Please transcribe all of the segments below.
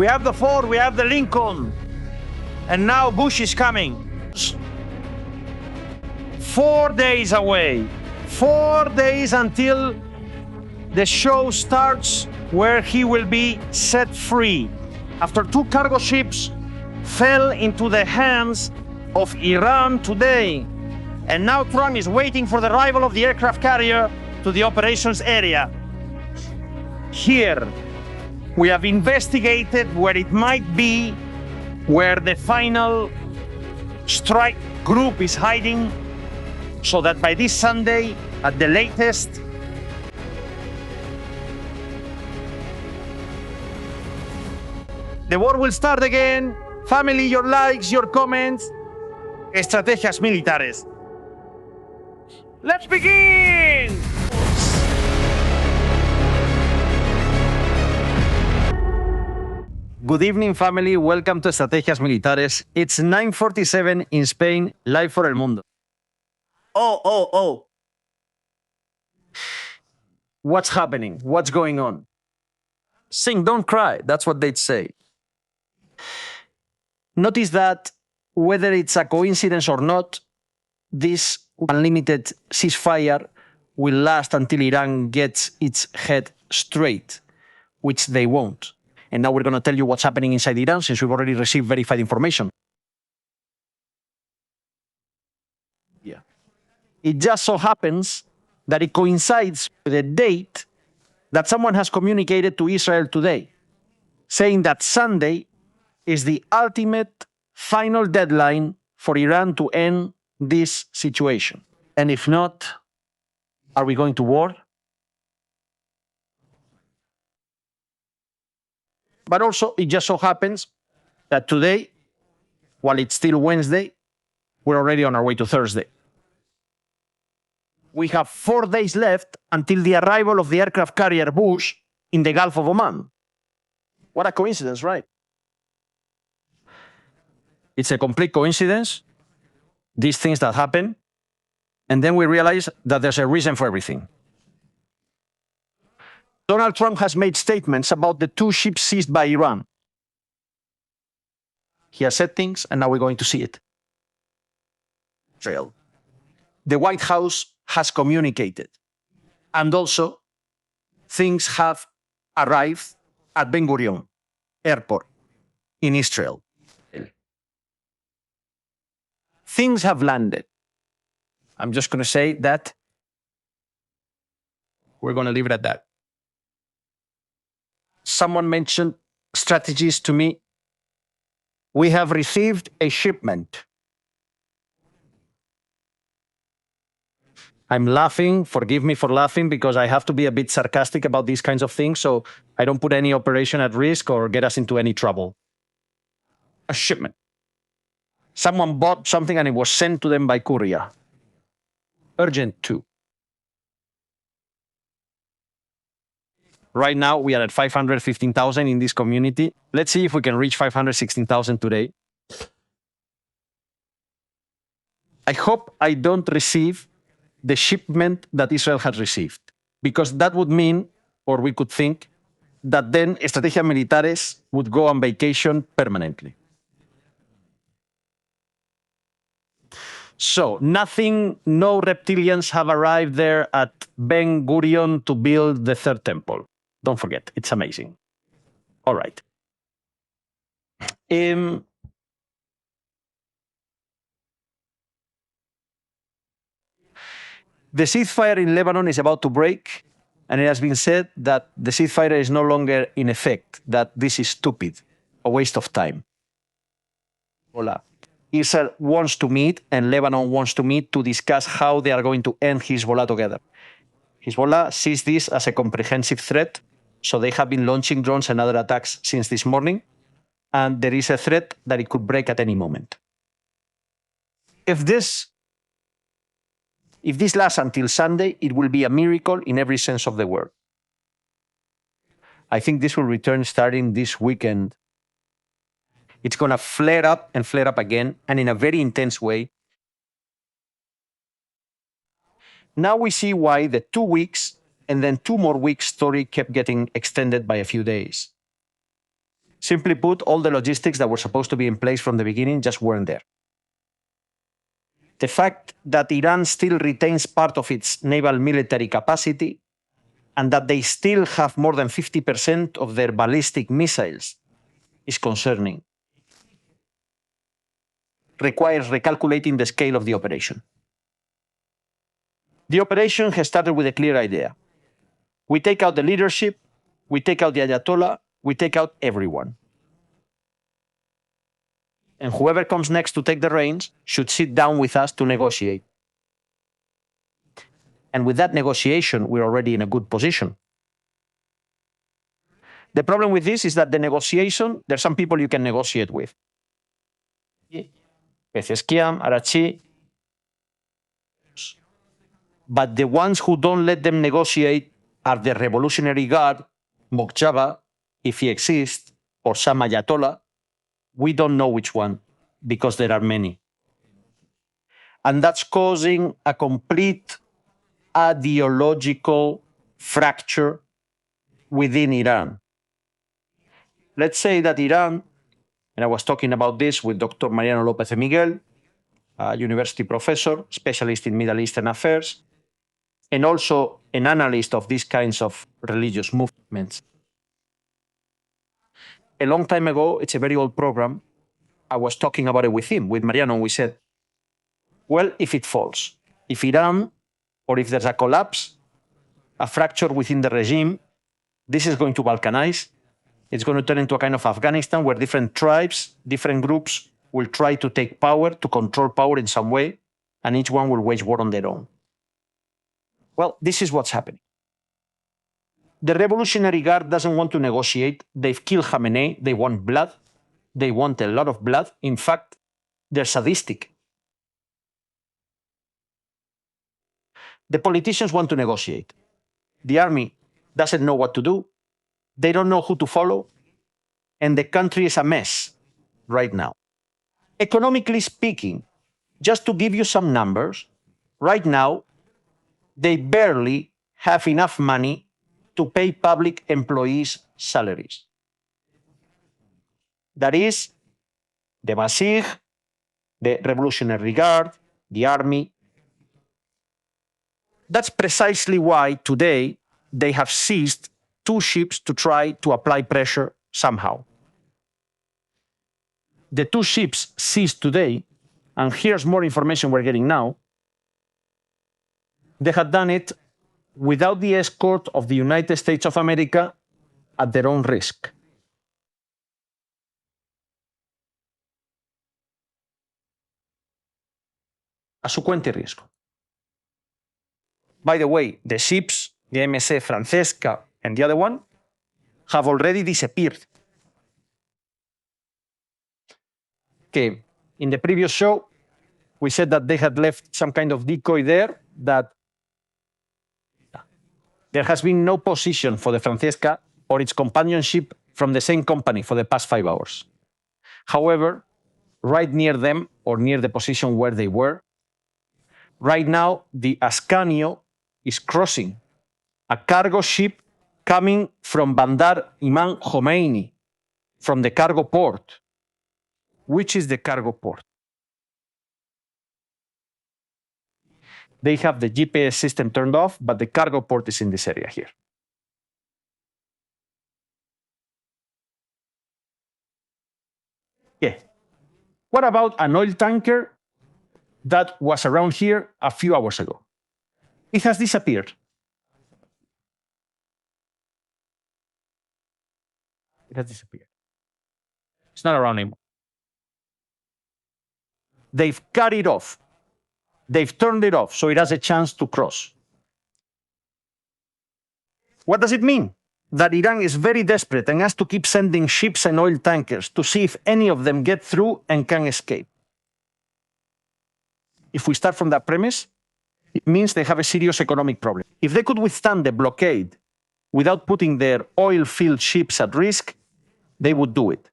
We have the Ford, we have the Lincoln, and now Bush is coming. 4 days away. 4 days until the show starts, where he will be set free. After 2 cargo ships fell into the hands of Iran today, and now Trump is waiting for the arrival of the aircraft carrier to the operations area. Here, we have investigated where it might be, where the final strike group is hiding, so that by this Sunday, at the latest, the war will start again. Family, your likes, your comments. Estrategias militares. Let's begin! Good evening, family. Welcome to Estrategias Militares. It's 9:47 in Spain, live for El Mundo. Oh. What's happening? What's going on? Sing, don't cry. That's what they'd say. Notice that whether it's a coincidence or not, this unlimited ceasefire will last until Iran gets its head straight, which they won't. And now we're going to tell you what's happening inside Iran, since we've already received verified information. Yeah. It just so happens that it coincides with a date that someone has communicated to Israel today, saying that Sunday is the ultimate final deadline for Iran to end this situation. And if not, are we going to war? But also, it just so happens that today, while it's still Wednesday, we're already on our way to Thursday. We have 4 days left until the arrival of the aircraft carrier Bush in the Gulf of Oman. What a coincidence, right? It's a complete coincidence, these things that happen, and then we realize that there's a reason for everything. Donald Trump has made statements about the 2 ships seized by Iran. He has said things, and now we're going to see it. Israel. The White House has communicated, and also things have arrived at Ben Gurion Airport in Israel. Things have landed. I'm just going to say that we're going to leave it at that. Someone mentioned strategies to me. We have received a shipment. I'm laughing, forgive me for laughing, because I have to be a bit sarcastic about these kinds of things, so I don't put any operation at risk or get us into any trouble. A shipment. Someone bought something and it was sent to them by courier. Urgent 2. Right now, we are at 515,000 in this community. Let's see if we can reach 516,000 today. I hope I don't receive the shipment that Israel has received, because that would mean, or we could think, that then Estrategias Militares would go on vacation permanently. So, nothing, no reptilians have arrived there at Ben Gurion to build the third temple. Don't forget, it's amazing. All right. The ceasefire in Lebanon is about to break, and it has been said that the ceasefire is no longer in effect, that this is stupid, a waste of time. Hola. Israel wants to meet, and Lebanon wants to meet to discuss how they are going to end Hezbollah together. Hezbollah sees this as a comprehensive threat, so they have been launching drones and other attacks since this morning, and there is a threat that it could break at any moment. If this lasts until Sunday, it will be a miracle in every sense of the word. I think this will return starting this weekend. It's going to flare up and flare up again, and in a very intense way. Now we see why the 2 weeks and then 2 more weeks story kept getting extended by a few days. Simply put, all the logistics that were supposed to be in place from the beginning just weren't there. The fact that Iran still retains part of its naval military capacity and that they still have more than 50% of their ballistic missiles is concerning. Requires recalculating the scale of the operation. The operation has started with a clear idea. We take out the leadership, we take out the Ayatollah, we take out everyone. And whoever comes next to take the reins should sit down with us to negotiate. And with that negotiation, we're already in a good position. The problem with this is that the negotiation, there's some people you can negotiate with. Pezeshkian, Arachi. But the ones who don't let them negotiate are the Revolutionary Guard, Mokjaba, if he exists, or some Ayatollah. We don't know which one, because there are many. And that's causing a complete ideological fracture within Iran. Let's say that Iran, and I was talking about this with Dr. Mariano López de Miguel, a university professor, specialist in Middle Eastern affairs, and also an analyst of these kinds of religious movements. A long time ago, it's a very old program, I was talking about it with him, with Mariano, and we said, well, if it falls, if Iran, or if there's a collapse, a fracture within the regime, this is going to balkanize. It's going to turn into a kind of Afghanistan where different tribes, different groups will try to take power, to control power in some way, and each one will wage war on their own. Well, this is what's happening. The Revolutionary Guard doesn't want to negotiate. They've killed Khamenei. They want blood. They want a lot of blood. In fact, they're sadistic. The politicians want to negotiate. The army doesn't know what to do. They don't know who to follow. And the country is a mess right now. Economically speaking, just to give you some numbers, right now, they barely have enough money to pay public employees' salaries. That is, the Basij, the Revolutionary Guard, the army. That's precisely why today they have seized 2 ships to try to apply pressure somehow. The 2 ships seized today, and here's more information we're getting now, they had done it without the escort of the United States of America at their own risk. A su cuenta y riesgo. By the way, the ships, the MSC Francesca and the other one, have already disappeared. Okay, in the previous show, we said that they had left some kind of decoy there, that there has been no position for the Francesca or its companion ship from the same company for the past 5 hours. However, right near them, or near the position where they were, right now, the Ascanio is crossing a cargo ship coming from Bandar Imam Khomeini, from the cargo port. Which is the cargo port? They have the GPS system turned off, but the cargo port is in this area here. Yeah. What about an oil tanker that was around here a few hours ago? It has disappeared. It has disappeared. It's not around anymore. They've cut it off. They've turned it off so it has a chance to cross. What does it mean? That Iran is very desperate and has to keep sending ships and oil tankers to see if any of them get through and can escape. If we start from that premise, it means they have a serious economic problem. If they could withstand the blockade without putting their oil-filled ships at risk, they would do it.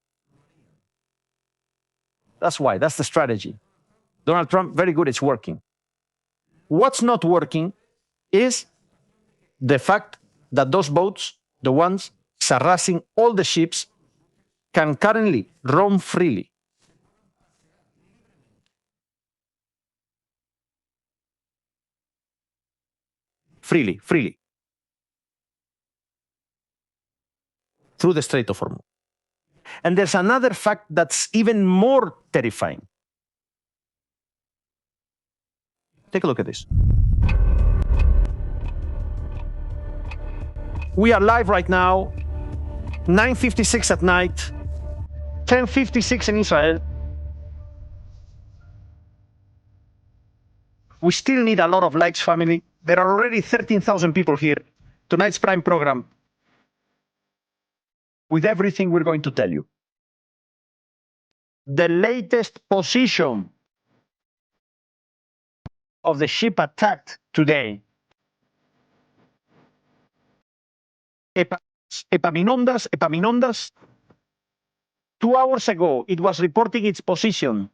That's why, that's the strategy. Donald Trump, very good, it's working. What's not working is the fact that those boats, the ones harassing all the ships, can currently roam freely. Freely through the Strait of Hormuz. And there's another fact that's even more terrifying. Take a look at this. We are live right now, 9:56 at night, 10:56 in Israel. We still need a lot of likes, family. There are already 13,000 people here. Tonight's Prime program, with everything we're going to tell you. The latest position of the ship attacked today. Epaminondas. 2 hours ago, it was reporting its position.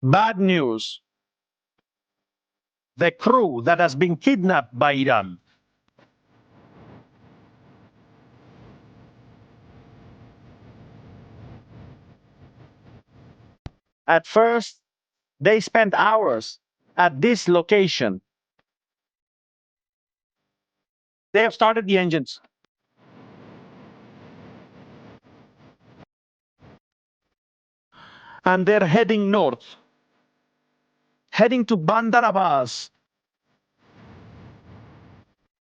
Bad news. The crew that has been kidnapped by Iran. At first, they spent hours at this location. They have started the engines. And they're heading north, heading to Bandar Abbas.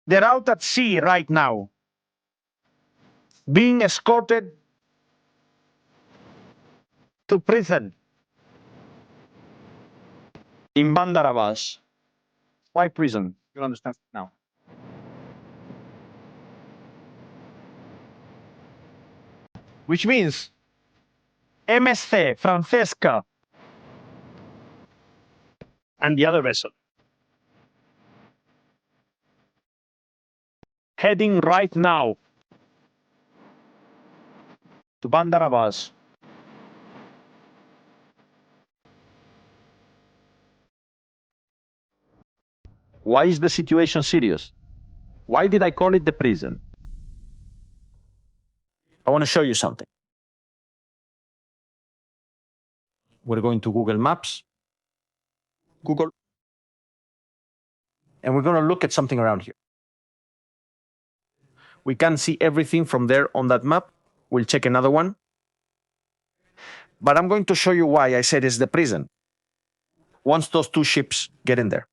They're out at sea right now, being escorted to prison in Bandar Abbas. Why prison? You'll understand now. Which means MSC Francesca and the other vessel heading right now to Bandar Abbas. Why is the situation serious? Why did I call it the prison? I want to show you something. We're going to Google Maps, Google, and we're going to look at something around here. We can see everything from there on that map. We'll check another one. But I'm going to show you why I said it's the prison. Once those two ships get in there,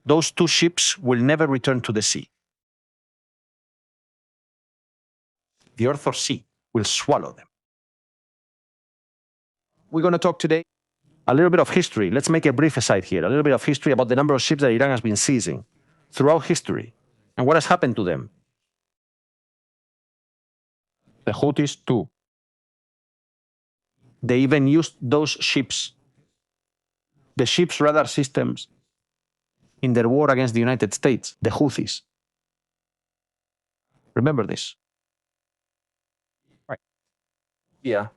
those two ships will never return to the sea. The earth or sea will swallow them. We're going to talk today a little bit of history. Let's make a brief aside here. A little bit of history about the number of ships that Iran has been seizing throughout history and what has happened to them. The Houthis too. They even used those ships, the ship's radar systems, in their war against the United States, the Houthis. Remember this. Right. Yeah.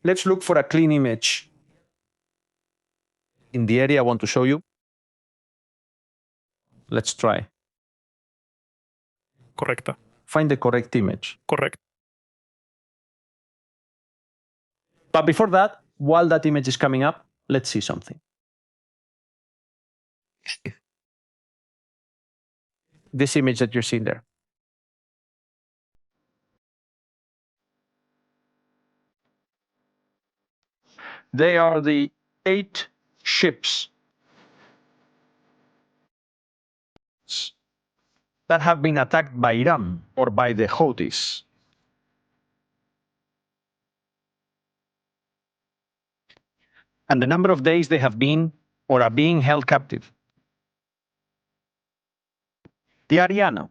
Let's look for a clean image in the area I want to show you. Let's try. Correcta. Find the correct image. Correct. But before that, while that image is coming up, let's see something. This image that you're seeing there. They are the 8 ships that have been attacked by Iran or by the Houthis. And the number of days they have been or are being held captive. The Ariana,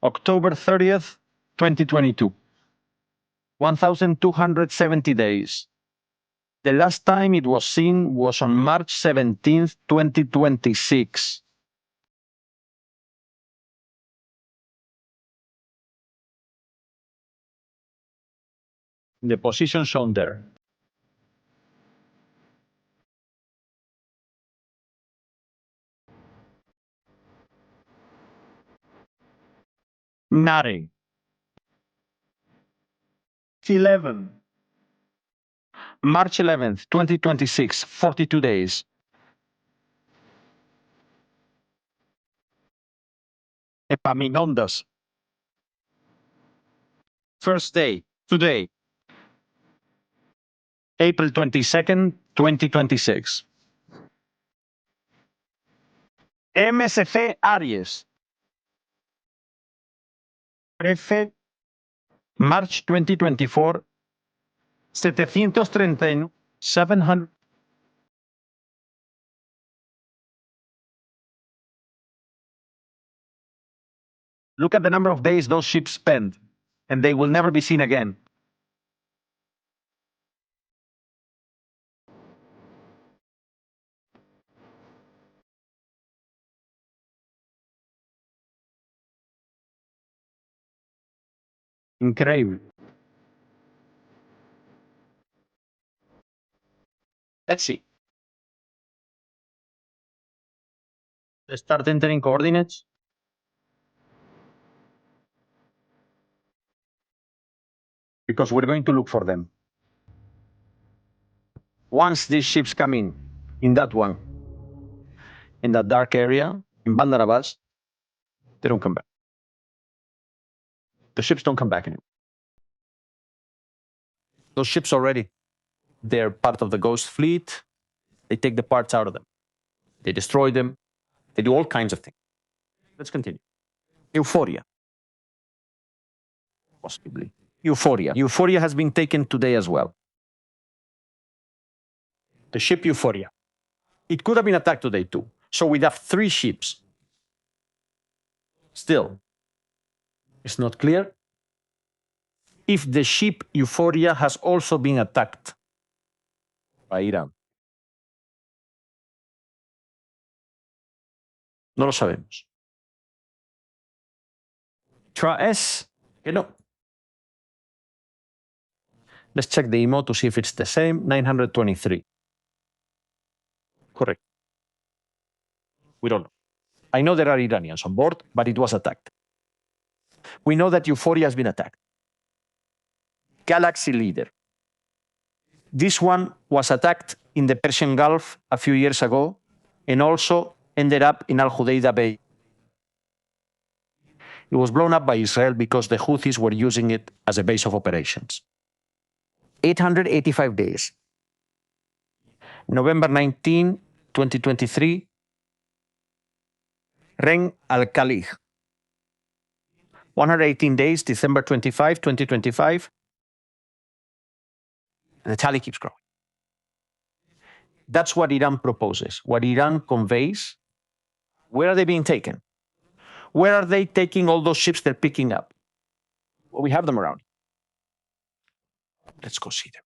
October 30th, 2022. 1,270 days. The last time it was seen was on March 17th, 2026. The position shown there. Nothing. 11. March 11th, 2026, 42 days. Epaminondas. First day, today. April 22nd, 2026. MSF Aries. Prefe. March 2024. 731. 700. Look at the number of days those ships spend, and they will never be seen again. Incredible. Let's see. Let's start entering coordinates. Because we're going to look for them. Once these ships come in that one, in that dark area, in Bandar Abbas, they don't come back. The ships don't come back anymore. Those ships already, they're part of the Ghost Fleet. They take the parts out of them. They destroy them. They do all kinds of things. Let's continue. Euphoria. Possibly. Euphoria. Euphoria has been taken today as well. The ship Euphoria. It could have been attacked today too. So we'd have 3 ships. Still, it's not clear if the ship Euphoria has also been attacked by Iran. No lo sabemos. Traes, que no. Let's check the IMO to see if it's the same. 923. Correct. We don't know. I know there are Iranians on board, but it was attacked. We know that Euphoria has been attacked. Galaxy Leader. This one was attacked in the Persian Gulf a few years ago and also ended up in Al Hudaydah Bay. It was blown up by Israel because the Houthis were using it as a base of operations. 885 days. November 19, 2023, Ren Al-Khalid. 118 days, December 25, 2025. And the tally keeps growing. That's what Iran proposes, what Iran conveys. Where are they being taken? Where are they taking all those ships they're picking up? Well, we have them around. Let's go see them.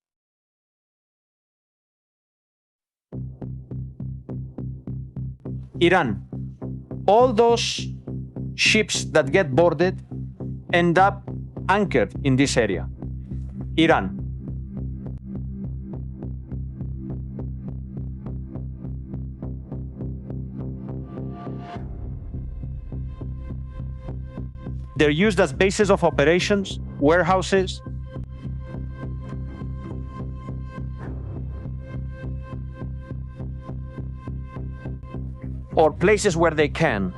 Iran. All those ships that get boarded end up anchored in this area. Iran. They're used as bases of operations, warehouses. Or places where they can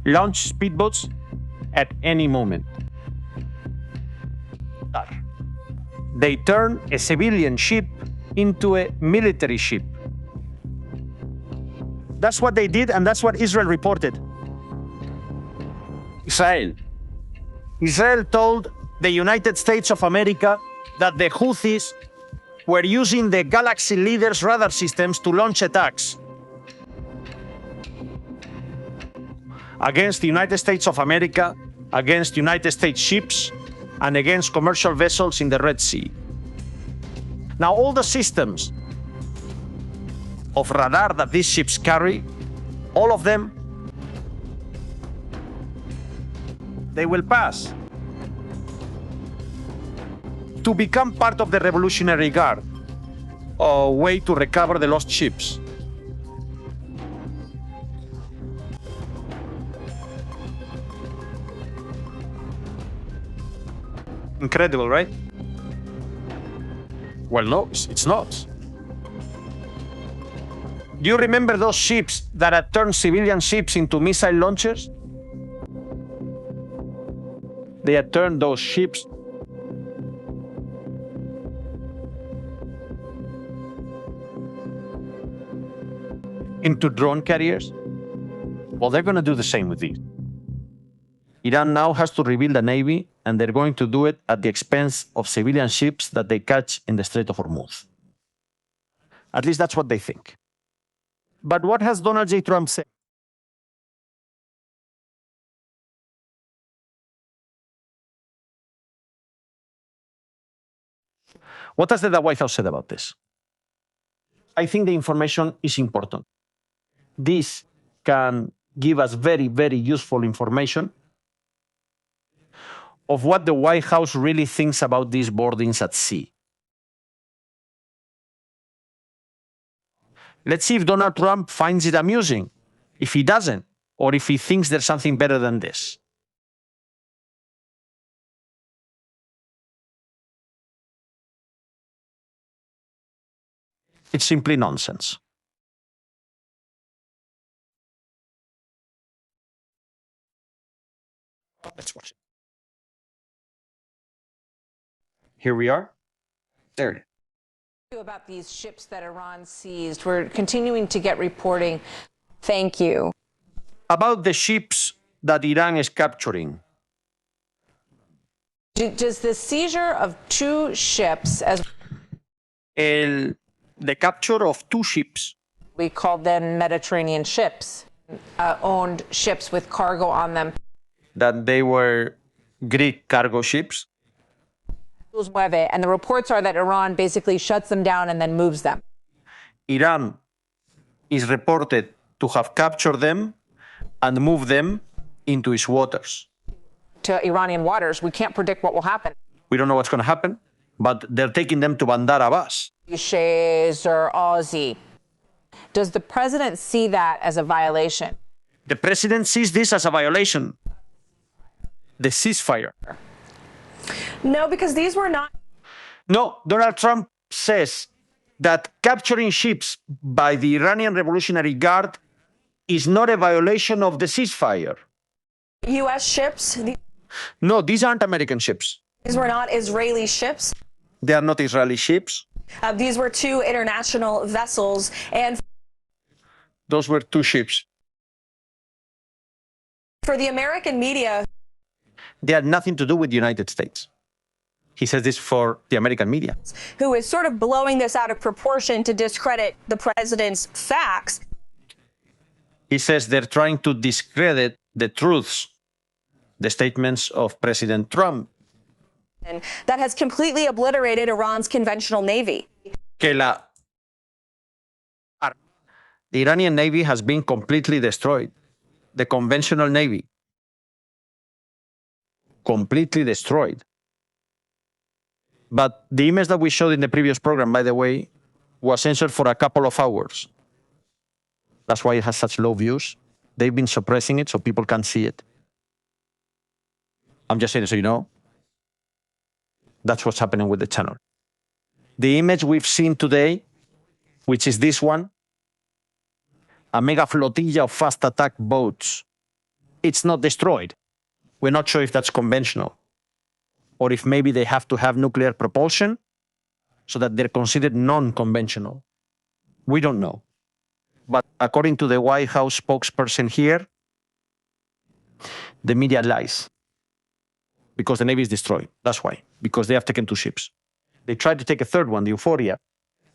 launch speedboats at any moment. They turn a civilian ship into a military ship. That's what they did, and that's what Israel reported. Israel told the United States of America that the Houthis were using the Galaxy Leader's radar systems to launch attacks against the United States of America, against United States ships, and against commercial vessels in the Red Sea. Now, all the systems of radar that these ships carry, all of them they will pass to become part of the Revolutionary Guard, a way to recover the lost ships. Incredible, right? Well, no, it's not. Do you remember those ships that had turned civilian ships into missile launchers? They had turned those ships into drone carriers. Well, they're going to do the same with these. Iran now has to rebuild a navy, and they're going to do it at the expense of civilian ships that they catch in the Strait of Hormuz. At least that's what they think. But what has Donald J. Trump said? What has the White House said about this? I think the information is important. This can give us very, very useful information of what the White House really thinks about these boardings at sea. Let's see if Donald Trump finds it amusing, if he doesn't, or if he thinks there's something better than this. It's simply nonsense. Let's watch it. Here we are. There it is. About these ships that Iran seized, we're continuing to get reporting. Thank you. About the ships that Iran is capturing. Does the seizure of two ships, as the capture of two ships, we called them Mediterranean ships, owned ships with cargo on them, that they were Greek cargo ships. And the reports are that Iran basically shuts them down and then moves them. Iran is reported to have captured them and moved them into its waters. To Iranian waters, we can't predict what will happen. We don't know what's going to happen, but they're taking them to Bandar Abbas. Seizures or Aussie. Does the president see that as a violation? The president sees this as a violation. The ceasefire. No, because these were not. No, Donald Trump says that capturing ships by the Iranian Revolutionary Guard is not a violation of the ceasefire. U.S. ships? No, these aren't American ships. These were not Israeli ships. They are not Israeli ships. These were two international vessels, and those were two ships. For the American media, they had nothing to do with the United States. He says this for the American media, who is sort of blowing this out of proportion to discredit the president's facts. He says they're trying to discredit the truths, the statements of President Trump. And that has completely obliterated Iran's conventional navy. The Iranian navy has been completely destroyed. The conventional navy. Completely destroyed. But the image that we showed in the previous program, by the way, was censored for a couple of hours. That's why it has such low views. They've been suppressing it so people can't see it. I'm just saying so you know. That's what's happening with the channel. The image we've seen today, which is this one, a mega flotilla of fast attack boats, it's not destroyed. We're not sure if that's conventional, or if maybe they have to have nuclear propulsion so that they're considered non-conventional. We don't know. But according to the White House spokesperson here, the media lies. Because the Navy is destroyed. That's why. Because they have taken two ships. They tried to take a third one, the Euphoria.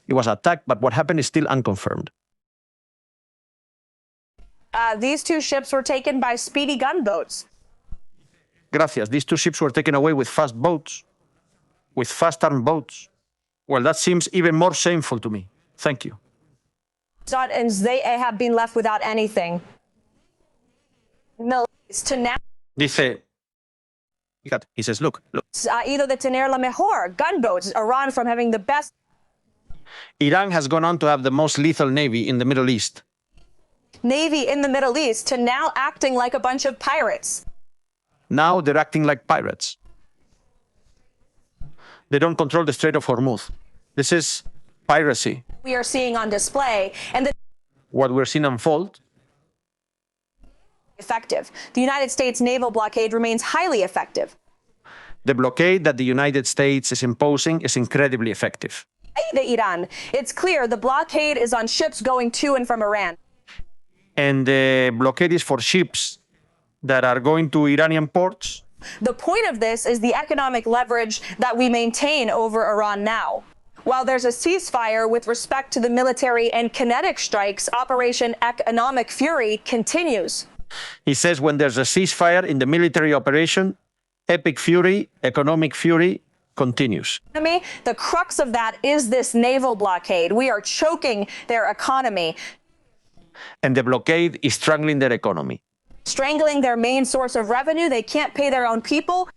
It was attacked, but what happened is still unconfirmed. These two ships were taken by speedy gunboats. Gracias. These two ships were taken away with fast boats, with fast armed boats. Well, that seems even more shameful to me. Thank you. And they have been left without anything. No, to now. Dice, He says, look. Ha ido de tener la mejor gunboats, Iran from having the best Iran has gone on to have the most lethal navy in the Middle East. navy in the Middle East to now acting like a bunch of pirates. Now they're acting like pirates. They don't control the Strait of Hormuz. This is piracy. We are seeing on display, and What we're seeing unfold. effective. The United States naval blockade remains highly effective. The blockade that the United States is imposing is incredibly effective. Iran. It's clear the blockade is on ships going to and from Iran. And the blockade is for ships that are going to Iranian ports. The point of this is the economic leverage that we maintain over Iran now. While there's a ceasefire with respect to the military and kinetic strikes, Operation Economic Fury continues. He says when there's a ceasefire in the military operation, Epic Fury, Economic Fury, continues. The crux of that is this naval blockade. We are choking their economy, And the blockade is strangling their economy. strangling their main source of revenue. They can't pay their own people.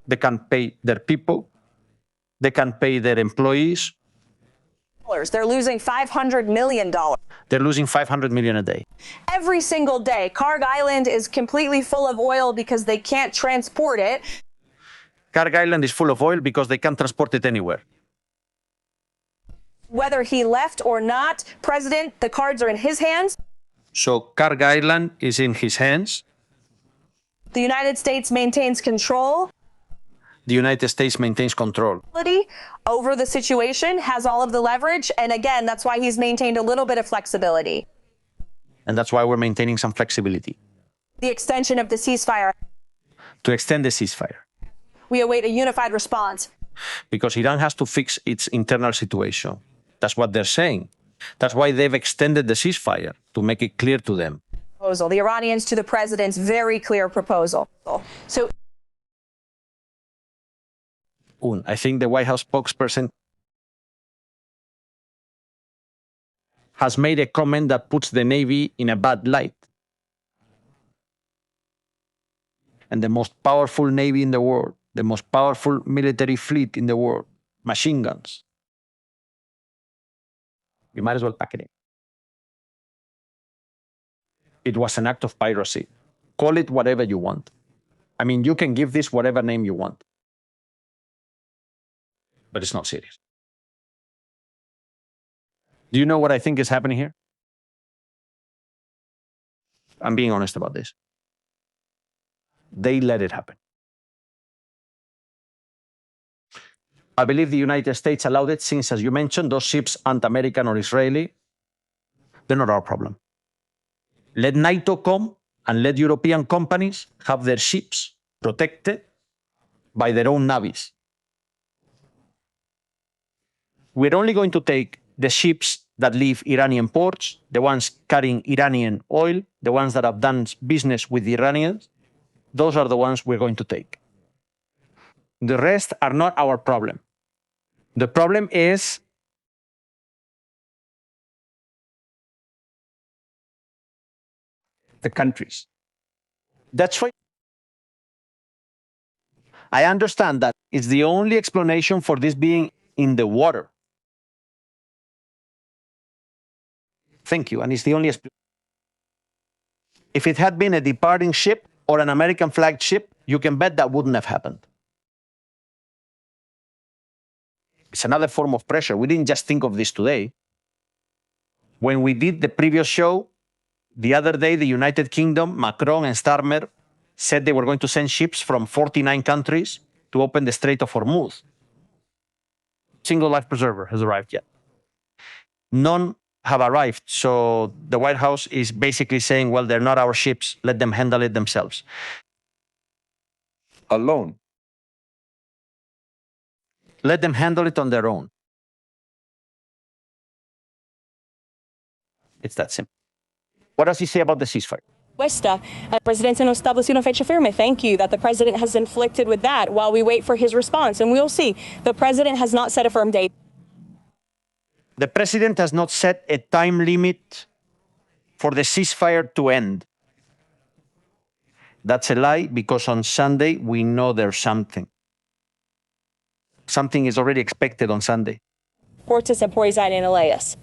They can't pay their people. They can't pay their employees. They're losing $500 million. They're losing 500 million a day. Every single day, Karg Island is completely full of oil because they can't transport it. Karg Island is full of oil because they can't transport it anywhere. Whether he left or not, President, the cards are in his hands. So Karg Island is in his hands. The United States maintains control The United States maintains control. over the situation, has all of the leverage. And again, that's why he's maintained a little bit of flexibility. And that's why we're maintaining some flexibility The extension of the ceasefire. to extend the ceasefire. We await a unified response. Because Iran has to fix its internal situation. That's what they're saying. That's why they've extended the ceasefire, to make it clear to them. Proposal. The Iranians to the president's very clear proposal. So I think the White House spokesperson has made a comment that puts the Navy in a bad light. And the most powerful Navy in the world, the most powerful military fleet in the world, machine guns. You might as well pack it in. It was an act of piracy. Call it whatever you want. I mean, you can give this whatever name you want. But it's not serious. Do you know what I think is happening here? I'm being honest about this. They let it happen. I believe the United States allowed it since, as you mentioned, those ships aren't American or Israeli. They're not our problem. Let NATO come and let European companies have their ships protected by their own navies. We're only going to take the ships that leave Iranian ports, the ones carrying Iranian oil, the ones that have done business with the Iranians. Those are the ones we're going to take. The rest are not our problem. The problem is the countries. That's why I understand that it's the only explanation for this being in the water. Thank you. And it's the only explanation. If it had been a departing ship or an American flagged ship, you can bet that wouldn't have happened. It's another form of pressure. We didn't just think of this today. When we did the previous show, the other day, the United Kingdom, Macron and Starmer said they were going to send ships from 49 countries to open the Strait of Hormuz. Single life preserver has arrived yet. None have arrived. So the White House is basically saying, well, they're not our ships. Let them handle it themselves. Alone. Let them handle it on their own. It's that simple. What does he say about the ceasefire? Presidente non estableció una fecha firme. Thank you that the president has inflicted with that while we wait for his response. And we'll see. The president has not set a firm date. The president has not set a time limit for the ceasefire to end. That's a lie, because on Sunday, we know there's something. Something is already expected on Sunday. Portis and Porizide and Elias.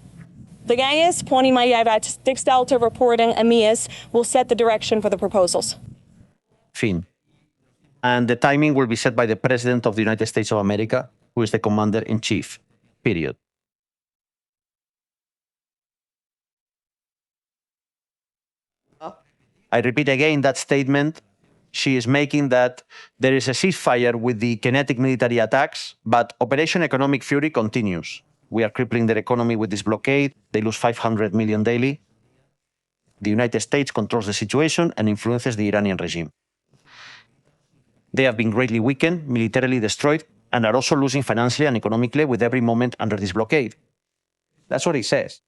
The Gaius, pointing my Yavat, Dix Delta reporting Amias will set the direction for the proposals. Fin. And the timing will be set by the President of the United States of America, who is the Commander-in-Chief, period. I repeat again that statement she is making, that there is a ceasefire with the kinetic military attacks, but Operation Economic Fury continues. We are crippling their economy with this blockade. They lose 500 million daily. The United States controls the situation and influences the Iranian regime. They have been greatly weakened, militarily destroyed, and are also losing financially and economically with every moment under this blockade. That's what he says.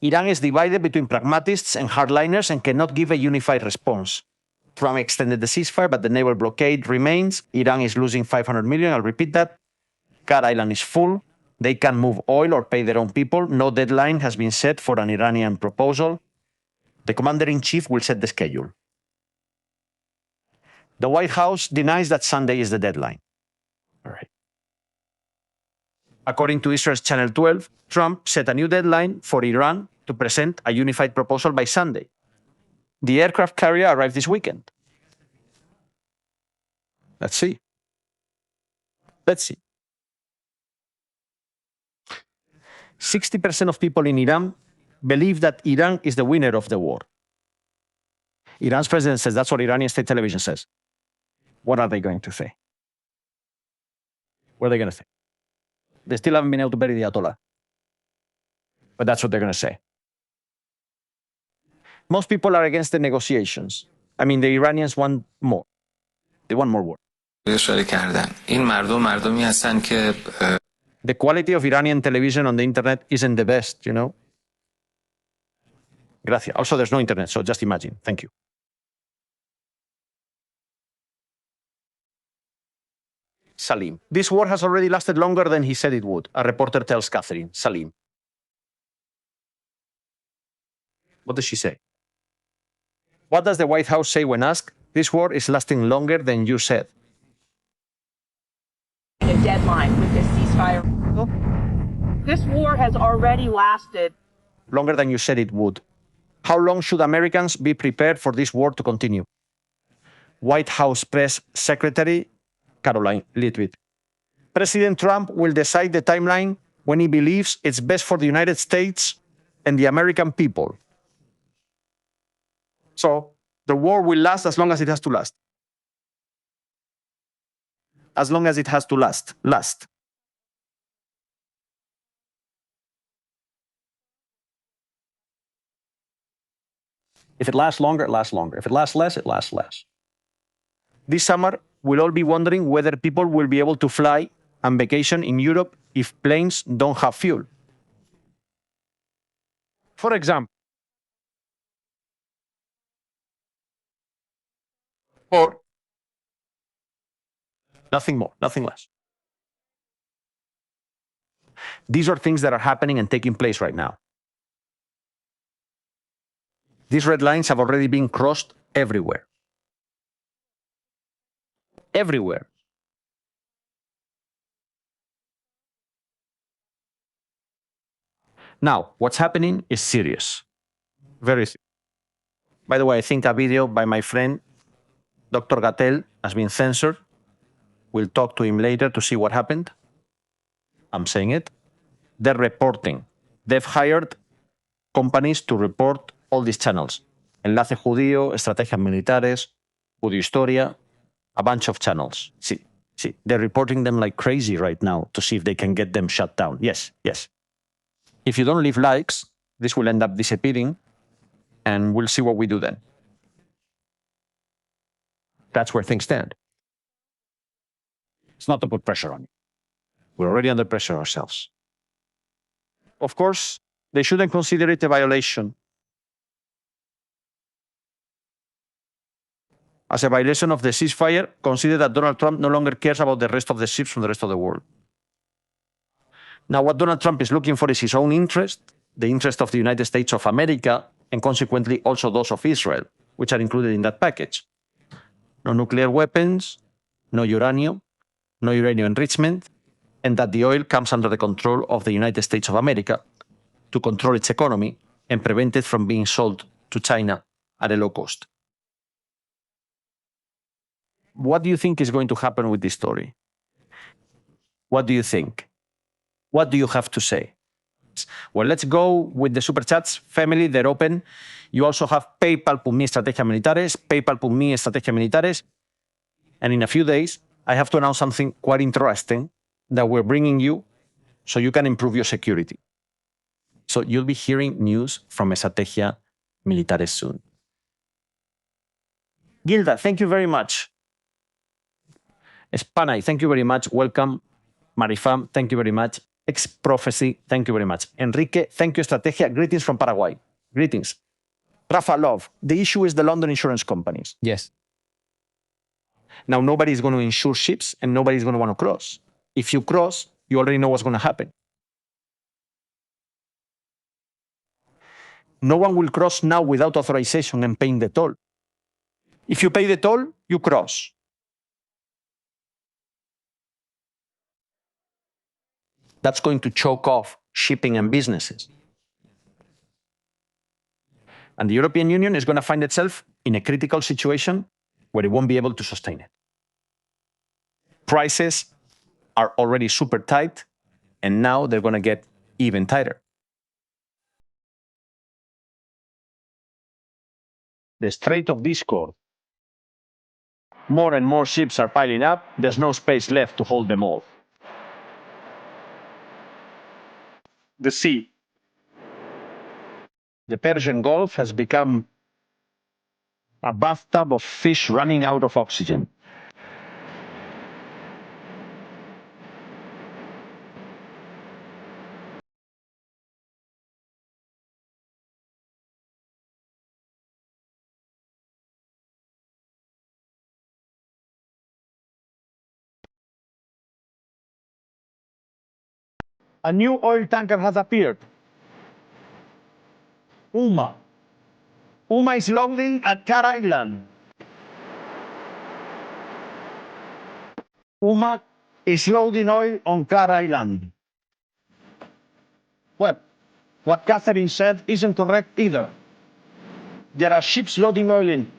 Iran is divided between pragmatists and hardliners and cannot give a unified response. Trump extended the ceasefire, but the naval blockade remains. Iran is losing 500 million. I'll repeat that. Car Island is full. They can move oil or pay their own people. No deadline has been set for an Iranian proposal. The commander-in-chief will set the schedule. The White House denies that Sunday is the deadline. All right. According to Israel's Channel 12, Trump set a new deadline for Iran to present a unified proposal by Sunday. The aircraft carrier arrived this weekend. Let's see. Let's see. 60% of people in Iran believe that Iran is the winner of the war. Iran's president says that's what Iranian state television says. What are they going to say? What are they going to say? They still haven't been able to bury the Ayatollah. But that's what they're going to say. Most people are against the negotiations. I mean, the Iranians want more. They want more war. The quality of Iranian television on the internet isn't the best, you know? Gracias. Also, there's no internet, so just imagine. Thank you. Salim. This war has already lasted longer than he said it would, a reporter tells Catherine. Salim. What does she say? What does the White House say when asked? This war is lasting longer than you said. A deadline with this ceasefire. This war has already lasted longer than you said it would. How long should Americans be prepared for this war to continue? White House Press Secretary Caroline Leavitt. President Trump will decide the timeline when he believes it's best for the United States and the American people. So the war will last as long as it has to last. As long as it has to last. Last. If it lasts longer, it lasts longer. If it lasts less, it lasts less. This summer, we'll all be wondering whether people will be able to fly and vacation in Europe if planes don't have fuel. For example, or nothing more, nothing less. These are things that are happening and taking place right now. These red lines have already been crossed everywhere. Everywhere. Now, what's happening is serious. Very serious. By the way, I think a video by my friend, Dr. Gattel, has been censored. We'll talk to him later to see what happened. I'm saying it. They're reporting. They've hired companies to report all these channels. Enlace Judío, Estrategias Militares, Judío Historia, a bunch of channels. See, they're reporting them like crazy right now to see if they can get them shut down. Yes. If you don't leave likes, this will end up disappearing, and we'll see what we do then. That's where things stand. It's not to put pressure on you. We're already under pressure ourselves. Of course, they shouldn't consider it a violation. As a violation of the ceasefire, consider that Donald Trump no longer cares about the rest of the ships from the rest of the world. Now, what Donald Trump is looking for is his own interest, the interest of the United States of America, and consequently also those of Israel, which are included in that package. no nuclear weapons, no uranium enrichment, and that the oil comes under the control of the United States of America to control its economy and prevent it from being sold to China at a low cost. What do you think is going to happen with this story? What do you think? What do you have to say? Well, let's go with the super chats. Family, they're open. You also have PayPal.me Estrategia Militares, PayPal.me Estrategia Militares. And in a few days, I have to announce something quite interesting that we're bringing you so you can improve your security. So you'll be hearing news from Estrategia Militares soon. Gilda, thank you very much. Spanay, thank you very much. Welcome. Marifam, thank you very much. Ex-Prophecy, thank you very much. Enrique, thank you, Estrategia. Greetings from Paraguay. Greetings. Rafa, love, the issue is the London insurance companies. Yes. Now, nobody's going to insure ships and nobody's going to want to cross. If you cross, you already know what's going to happen. No one will cross now without authorization and paying the toll. If you pay the toll, you cross. That's going to choke off shipping and businesses. And the European Union is going to find itself in a critical situation where it won't be able to sustain it. Prices are already super tight, and now they're going to get even tighter. The Strait of Discord. More and more ships are piling up. There's no space left to hold them all. The sea. The Persian Gulf has become a bathtub of fish running out of oxygen. A new oil tanker has appeared. Uma. Uma is loading at Car Island. Uma is loading oil on Car Island. Well, what Catherine said isn't correct either. There are ships loading oil in.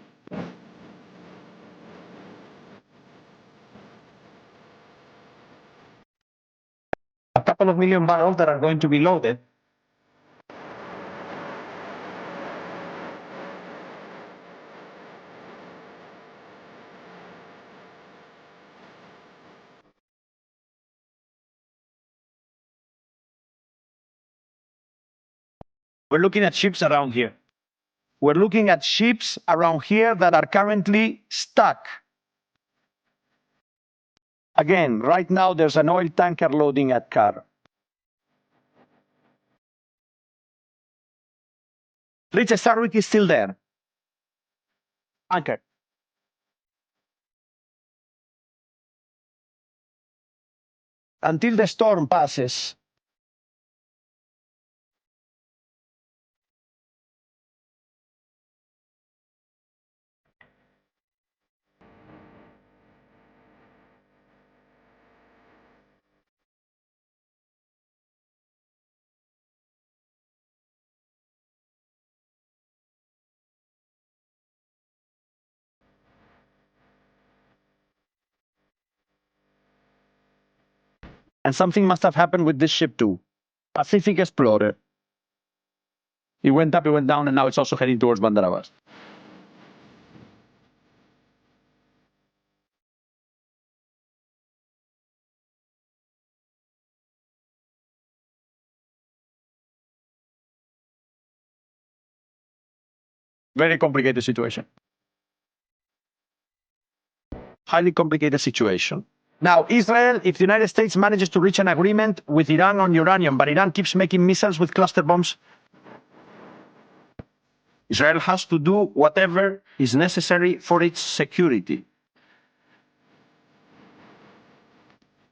A couple of million barrels that are going to be loaded. We're looking at ships around here. We're looking at ships around here that are currently stuck. Again, right now there's an oil tanker loading at Car. Richard Sarwick is still there. Anchor. Until the storm passes. And something must have happened with this ship too. Pacific Explorer. It went up, it went down, and now it's also heading towards Bandar Abbas. Very complicated situation. Highly complicated situation. Now, Israel, if the United States manages to reach an agreement with Iran on uranium, but Iran keeps making missiles with cluster bombs, Israel has to do whatever is necessary for its security.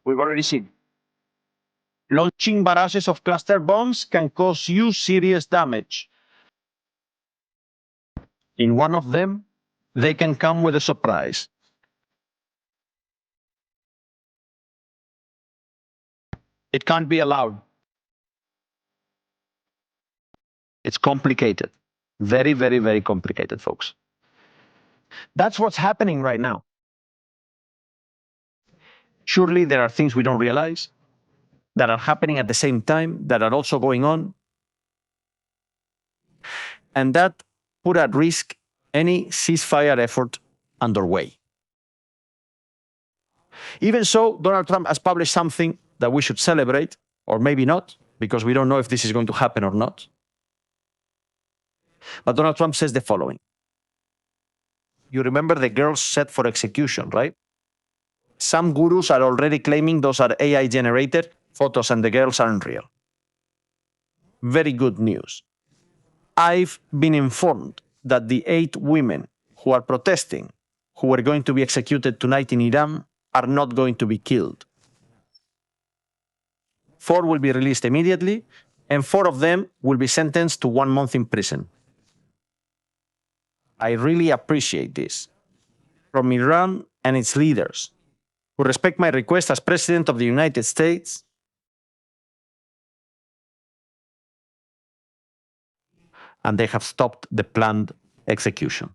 We've already seen. Launching barrages of cluster bombs can cause you serious damage. In one of them, they can come with a surprise. It can't be allowed. It's complicated. Very, very, very complicated, folks. That's what's happening right now. Surely there are things we don't realize that are happening at the same time, that are also going on, and that put at risk any ceasefire effort underway. Even so, Donald Trump has published something that we should celebrate, or maybe not, because we don't know if this is going to happen or not. But Donald Trump says the following. You remember the girls set for execution, right? Some gurus are already claiming those are AI-generated photos and the girls aren't real. Very good news. I've been informed that the 8 women who are protesting, who are going to be executed tonight in Iran, are not going to be killed. 4 will be released immediately, and 4 of them will be sentenced to 1 month in prison. I really appreciate this from Iran and its leaders, who respect my request as President of the United States and they have stopped the planned execution.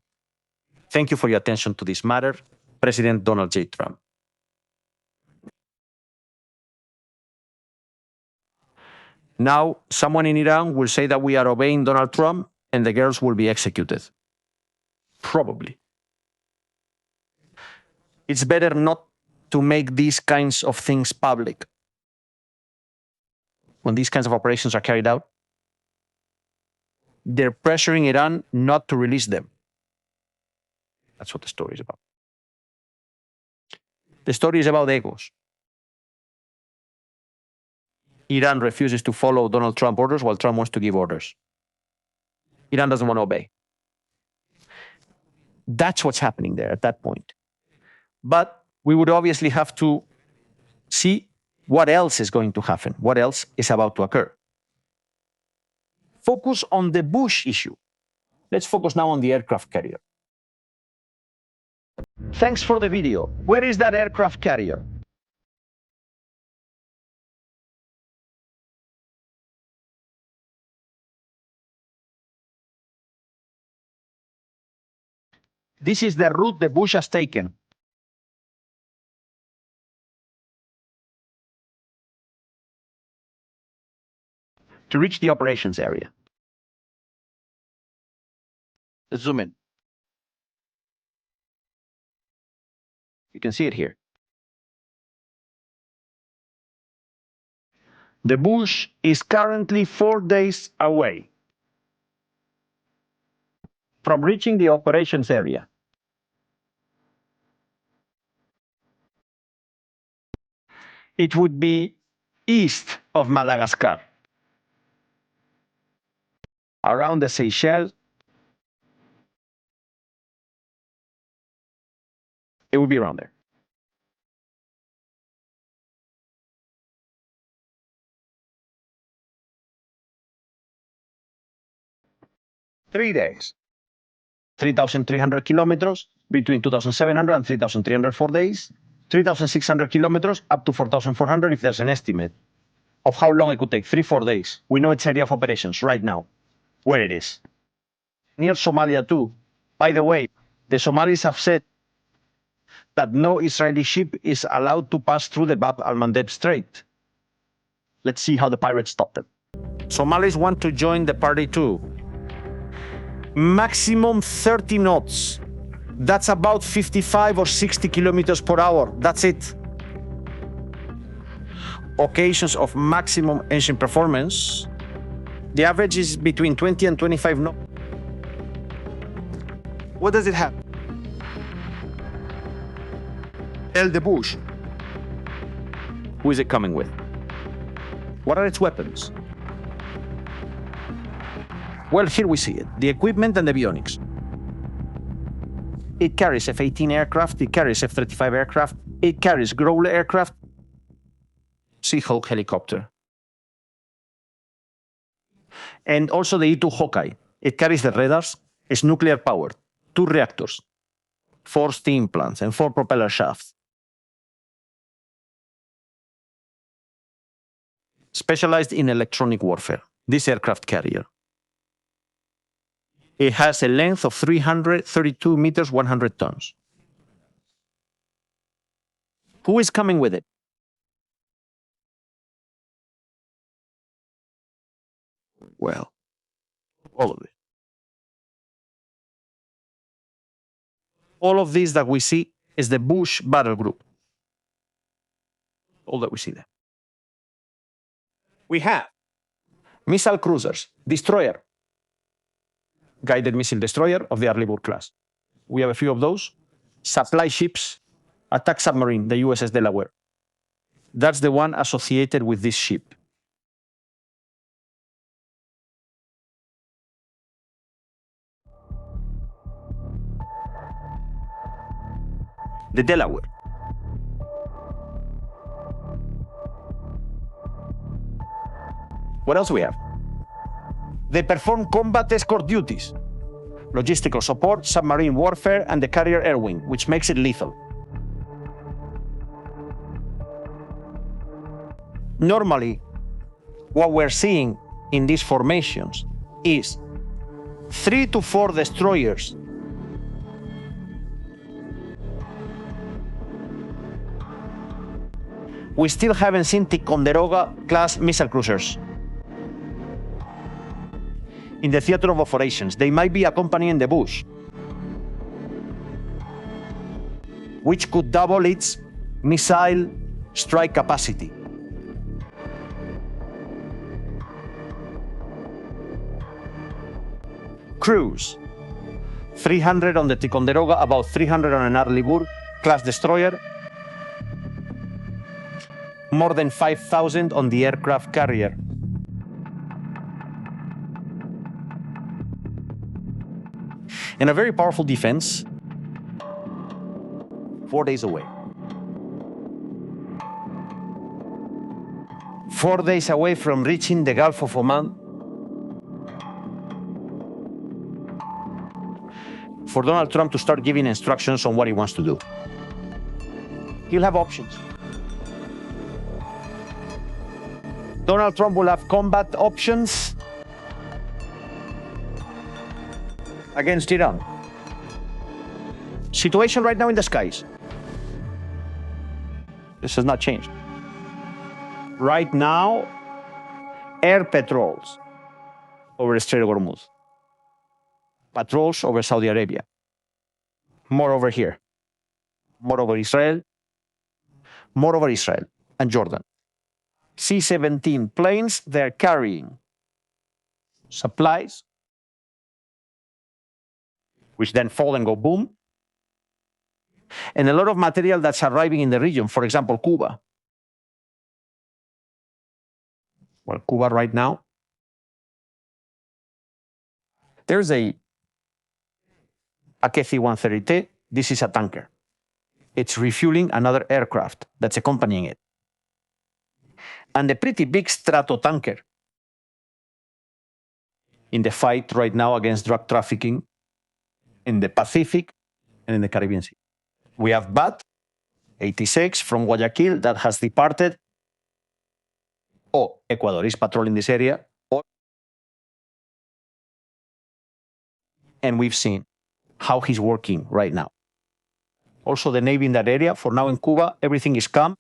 Thank you for your attention to this matter, President Donald J. Trump. Now, someone in Iran will say that we are obeying Donald Trump and the girls will be executed. Probably. It's better not to make these kinds of things public. When these kinds of operations are carried out, they're pressuring Iran not to release them. That's what the story is about. The story is about egos. Iran refuses to follow Donald Trump orders while Trump wants to give orders. Iran doesn't want to obey. That's what's happening there at that point. But we would obviously have to see what else is going to happen, what else is about to occur. Focus on the Bush issue. Let's focus now on the aircraft carrier. Thanks for the video. Where is that aircraft carrier? This is the route the Bush has taken. To reach the operations area. Let's zoom in. You can see it here. The Bush is currently 4 days away from reaching the operations area. It would be east of Madagascar, around the Seychelles. It would be around there. Three days. 3,300 kilometers between 2,700 and 3,300 4 days. 3,600 kilometers up to 4,400 if there's an estimate of how long it could take, 3-4 days. We know its area of operations right now, where it is. Near Somalia too. By the way, the Somalis have said that no Israeli ship is allowed to pass through the Bab al-Mandeb Strait. Let's see how the pirates stop them. Somalis want to join the party too. Maximum 30 knots. That's about 55 or 60 kilometers per hour. That's it. Occasions of maximum engine performance, the average is between 20 and 25 knots. What does it have? The Bush. Who is it coming with? What are its weapons? Well, here we see it, the equipment and the avionics. It carries F-18 aircraft, it carries F-35 aircraft, it carries Growler aircraft, Seahawk helicopter. And also the E-2 Hawkeye. It carries the radars, it's nuclear powered, 2 reactors, 4 steam plants, and 4 propeller shafts. specialized in electronic warfare, this aircraft carrier. It has a length of 332 meters, 100 tons. Who is coming with it? Well, all of it. All of this that we see is the Bush battle group. All that we see there. We have missile cruisers, destroyer, guided missile destroyer of the Arleigh class. We have a few of those. Supply ships, attack submarine, the USS Delaware. That's the one associated with this ship. The Delaware. What else do we have? They perform combat escort duties, logistical support, submarine warfare, and the carrier air wing, which makes it lethal. Normally, what we're seeing in these formations is 3 to 4 destroyers we still haven't seen Ticonderoga class missile cruisers in the theater of operations. They might be accompanying the Bush, which could double its missile strike capacity. Crews, 300 on the Ticonderoga, about 300 on an Arleigh class destroyer, more than 5,000 on the aircraft carrier. And a very powerful defense, 4 days away. 4 days away from reaching the Gulf of Oman. For Donald Trump to start giving instructions on what he wants to do. He'll have options. Donald Trump will have combat options against Iran. Situation right now in the skies. This has not changed. Right now, air patrols over the Strait of Hormuz. Patrols over Saudi Arabia. More over here. More over Israel. More over Israel and Jordan. C-17 planes, they're carrying supplies, which then fall and go boom. And a lot of material that's arriving in the region, for example, Cuba. Well, Cuba right now, there's a Akethi 130T. This is a tanker. It's refueling another aircraft that's accompanying it. And a pretty big stratotanker in the fight right now against drug trafficking in the Pacific and in the Caribbean Sea. We have BAT 86 from Guayaquil that has departed. Ecuador is patrolling this area. And we've seen how he's working right now. Also, the Navy in that area. For now in Cuba, everything is calm.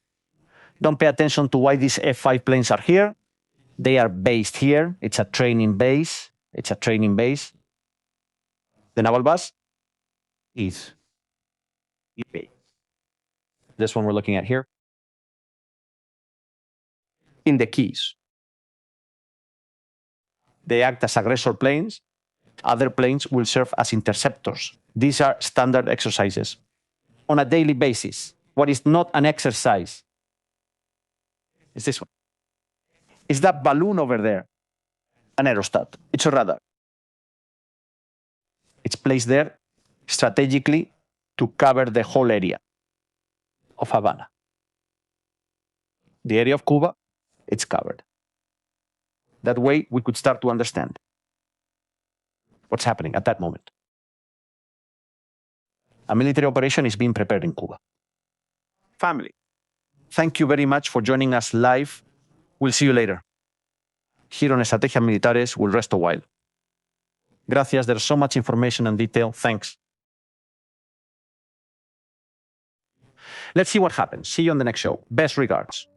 Don't pay attention to why these F-5 planes are here. They are based here. It's a training base. It's a training base. The naval base is this one we're looking at here. In the Keys. They act as aggressor planes. Other planes will serve as interceptors. These are standard exercises on a daily basis. What is not an exercise is this one. Is that balloon over there an aerostat? It's a radar. It's placed there strategically to cover the whole area of Havana. The area of Cuba, it's covered. That way, we could start to understand what's happening at that moment. A military operation is being prepared in Cuba. Family, thank you very much for joining us live. We'll see you later. Here on Estrategias Militares, we'll rest a while. Gracias. There's so much information and detail. Thanks. Let's see what happens. See you on the next show. Best regards.